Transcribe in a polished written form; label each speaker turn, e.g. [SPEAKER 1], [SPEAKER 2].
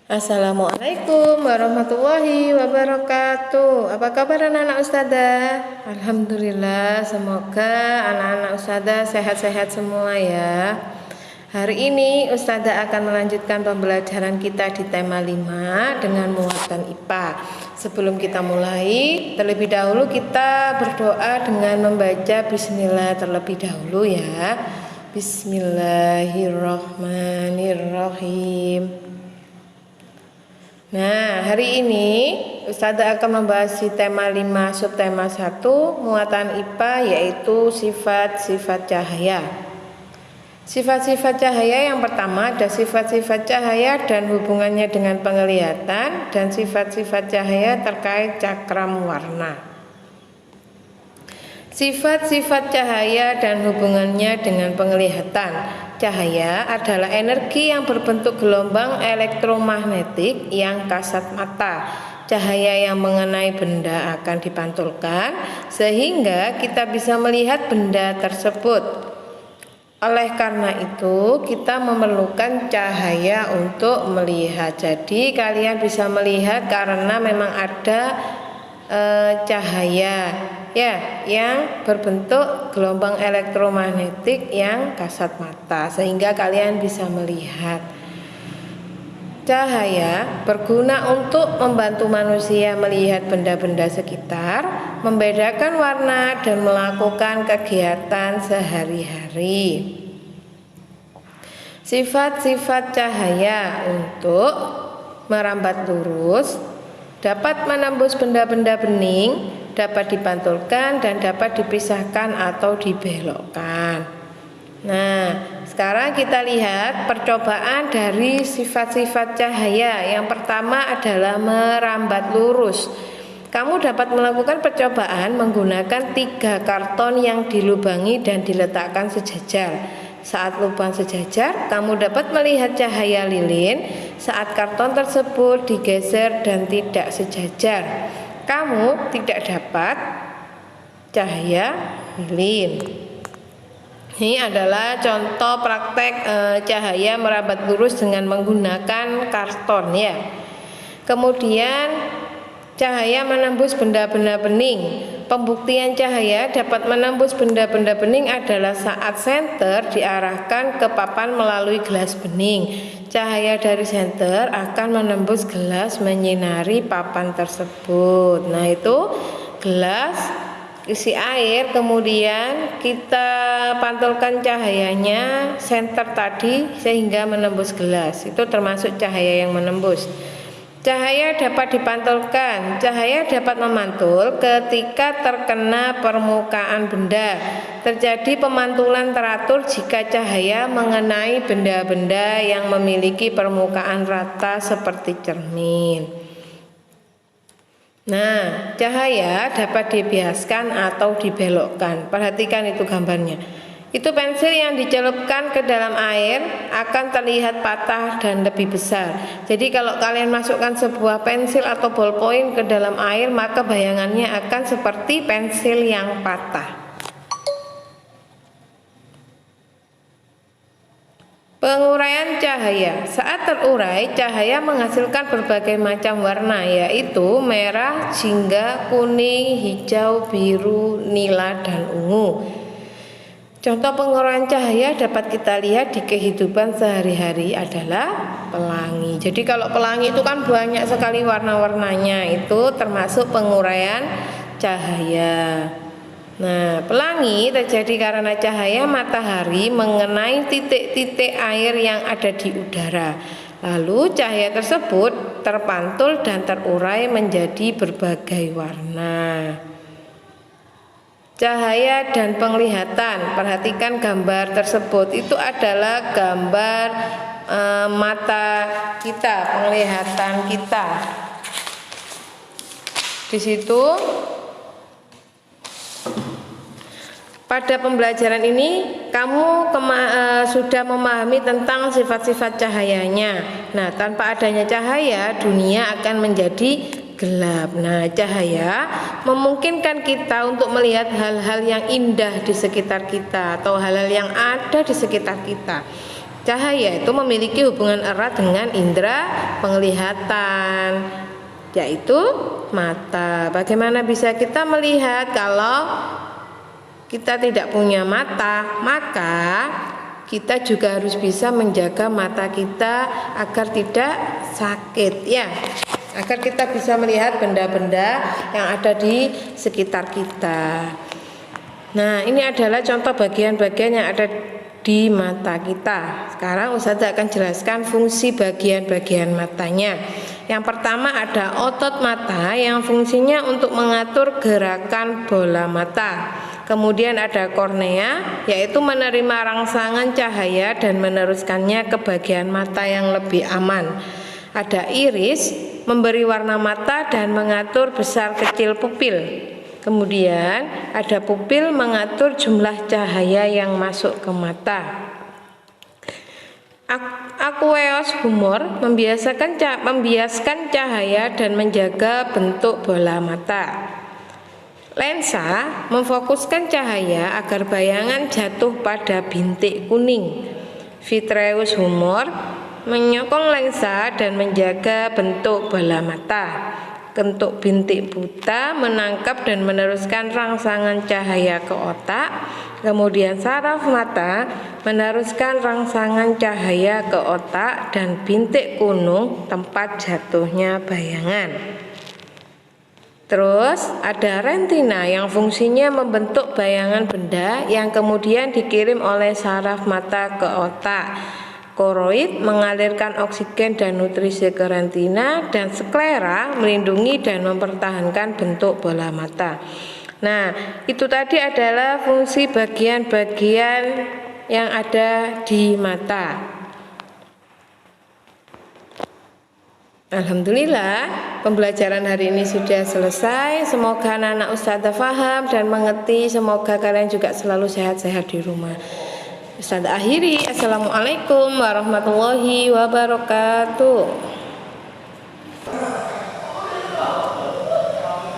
[SPEAKER 1] Assalamualaikum warahmatullahi wabarakatuh. Apa kabar anak-anak Ustazah? Alhamdulillah, semoga anak-anak Ustazah sehat-sehat semua ya. Hari ini Ustazah akan melanjutkan pembelajaran kita di tema 5 dengan muatan IPA. Sebelum kita mulai, terlebih dahulu kita berdoa dengan membaca bismillah terlebih dahulu ya. Bismillahirrahmanirrahim. Nah, hari ini Ustazah akan membahas di tema 5 subtema 1 muatan IPA, yaitu sifat-sifat cahaya. Sifat-sifat cahaya yang pertama ada sifat-sifat cahaya dan hubungannya dengan penglihatan, dan sifat-sifat cahaya terkait cakram warna. Sifat-sifat cahaya dan hubungannya dengan penglihatan. Cahaya adalah energi yang berbentuk gelombang elektromagnetik yang kasat mata. Cahaya yang mengenai benda akan dipantulkan sehingga kita bisa melihat benda tersebut. Oleh karena itu, kita memerlukan cahaya untuk melihat. Jadi kalian bisa melihat karena memang ada cahaya ya yang berbentuk gelombang elektromagnetik yang kasat mata sehingga kalian bisa melihat. Cahaya berguna untuk membantu manusia melihat benda-benda sekitar, membedakan warna dan melakukan kegiatan sehari-hari. Sifat-sifat cahaya untuk merambat lurus, dapat menembus benda-benda bening, dapat dipantulkan dan dapat dipisahkan atau dibelokkan. Nah, sekarang kita lihat percobaan dari sifat-sifat cahaya. Yang pertama adalah merambat lurus. Kamu dapat melakukan percobaan menggunakan 3 karton yang dilubangi dan diletakkan sejajar. Saat lubang sejajar, kamu dapat melihat cahaya lilin. Saat karton tersebut digeser dan tidak sejajar, kamu tidak dapat cahaya lilin. Ini adalah contoh praktek cahaya merambat lurus dengan menggunakan karton ya. Kemudian cahaya menembus benda-benda bening. Pembuktian cahaya dapat menembus benda-benda bening adalah saat senter diarahkan ke papan melalui gelas bening. Cahaya dari senter akan menembus gelas menyinari papan tersebut. Nah, itu gelas isi air, kemudian kita pantulkan cahayanya senter tadi sehingga menembus gelas. Itu termasuk cahaya yang menembus. Cahaya dapat dipantulkan. Cahaya dapat memantul ketika terkena permukaan benda. Terjadi pemantulan teratur jika cahaya mengenai benda-benda yang memiliki permukaan rata seperti cermin. Nah, cahaya dapat dibiaskan atau dibelokkan. Perhatikan itu gambarnya. Itu pensil yang dicelupkan ke dalam air akan terlihat patah dan lebih besar. Jadi kalau kalian masukkan sebuah pensil atau ballpoint ke dalam air, maka bayangannya akan seperti pensil yang patah. Penguraian cahaya. Saat terurai, cahaya menghasilkan berbagai macam warna, yaitu merah, jingga, kuning, hijau, biru, nila, dan ungu. Contoh penguraian cahaya dapat kita lihat di kehidupan sehari-hari adalah pelangi. Jadi kalau pelangi itu kan banyak sekali warna-warnanya, itu termasuk penguraian cahaya. Nah, pelangi terjadi karena cahaya matahari mengenai titik-titik air yang ada di udara. Lalu cahaya tersebut terpantul dan terurai menjadi berbagai warna. Cahaya dan penglihatan. Perhatikan gambar tersebut. Itu adalah gambar mata kita, penglihatan kita. Di situ pada pembelajaran ini kamu sudah memahami tentang sifat-sifat cahayanya. Nah, tanpa adanya cahaya, dunia akan menjadi gelap. Nah, cahaya memungkinkan kita untuk melihat hal-hal yang indah di sekitar kita atau hal-hal yang ada di sekitar kita. Cahaya itu memiliki hubungan erat dengan indera penglihatan, yaitu mata. Bagaimana bisa kita melihat kalau kita tidak punya mata? Maka kita juga harus bisa menjaga mata kita agar tidak sakit, ya, agar kita bisa melihat benda-benda yang ada di sekitar kita. Nah, ini adalah contoh bagian-bagian yang ada di mata kita. Sekarang Ustazah akan jelaskan fungsi bagian-bagian matanya. Yang pertama ada otot mata yang fungsinya untuk mengatur gerakan bola mata. Kemudian ada kornea, yaitu menerima rangsangan cahaya dan meneruskannya ke bagian mata yang lebih aman. Ada iris, memberi warna mata dan mengatur besar kecil pupil. Kemudian ada pupil, mengatur jumlah cahaya yang masuk ke mata. Aqueous humor membiaskan cahaya dan menjaga bentuk bola mata. Lensa memfokuskan cahaya agar bayangan jatuh pada bintik kuning. Vitreous humor menyokong lensa dan menjaga bentuk bola mata. Bentuk bintik buta menangkap dan meneruskan rangsangan cahaya ke otak. Kemudian saraf mata meneruskan rangsangan cahaya ke otak dan bintik kuning tempat jatuhnya bayangan. Terus ada retina yang fungsinya membentuk bayangan benda yang kemudian dikirim oleh saraf mata ke otak. Koroid mengalirkan oksigen dan nutrisi ke retina, dan sklera melindungi dan mempertahankan bentuk bola mata. Nah, itu tadi adalah fungsi bagian-bagian yang ada di mata. Alhamdulillah, pembelajaran hari ini sudah selesai. Semoga anak-anak Ustazah paham dan mengerti. Semoga kalian juga selalu sehat-sehat di rumah. Ustazah akhiri, assalamualaikum warahmatullahi wabarakatuh.